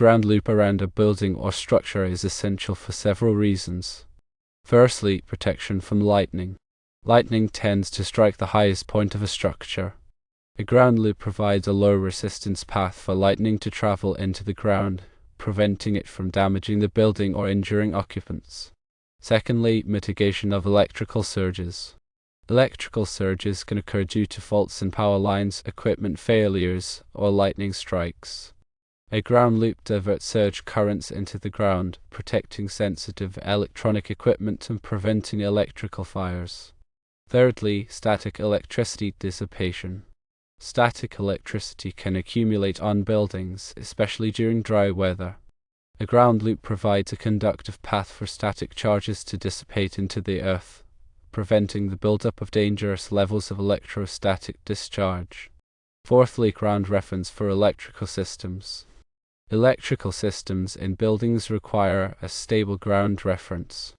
ground loop around a building or structure is essential for several reasons. Firstly, protection from lightning. Lightning tends to strike the highest point of a structure. A ground loop provides a low resistance path for lightning to travel into the ground, preventing it from damaging the building or injuring occupants. Secondly, mitigation of electrical surges. Electrical surges can occur due to faults in power lines, equipment failures, or lightning strikes. A ground loop diverts surge currents into the ground, protecting sensitive electronic equipment and preventing electrical fires. Thirdly, static electricity dissipation. Static electricity can accumulate on buildings, especially during dry weather. A ground loop provides a conductive path for static charges to dissipate into the earth, preventing the buildup of dangerous levels of electrostatic discharge. Fourthly, ground reference for electrical systems. Electrical systems in buildings require a stable ground reference.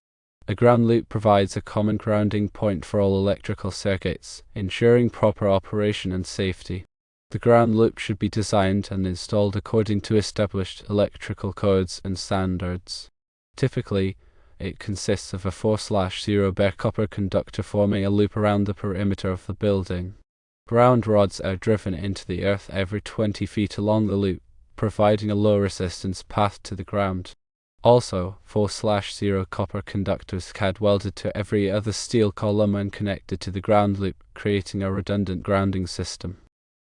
A ground loop provides a common grounding point for all electrical circuits, ensuring proper operation and safety. The ground loop should be designed and installed according to established electrical codes and standards. Typically, it consists of a 4/0 bare copper conductor forming a loop around the perimeter of the building. Ground rods are driven into the earth every 20 feet along the loop, providing a low resistance path to the ground. Also, 4/0 copper conductors CAD welded to every other steel column and connected to the ground loop, creating a redundant grounding system.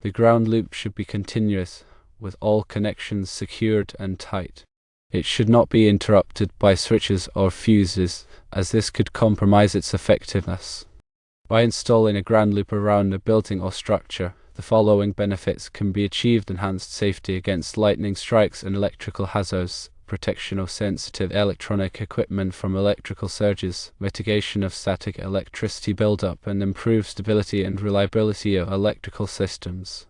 The ground loop should be continuous, with all connections secured and tight. It should not be interrupted by switches or fuses, as this could compromise its effectiveness. By installing a ground loop around a building or structure, the following benefits can be achieved: enhanced safety against lightning strikes and electrical hazards, protection of sensitive electronic equipment from electrical surges, mitigation of static electricity buildup, and improved stability and reliability of electrical systems.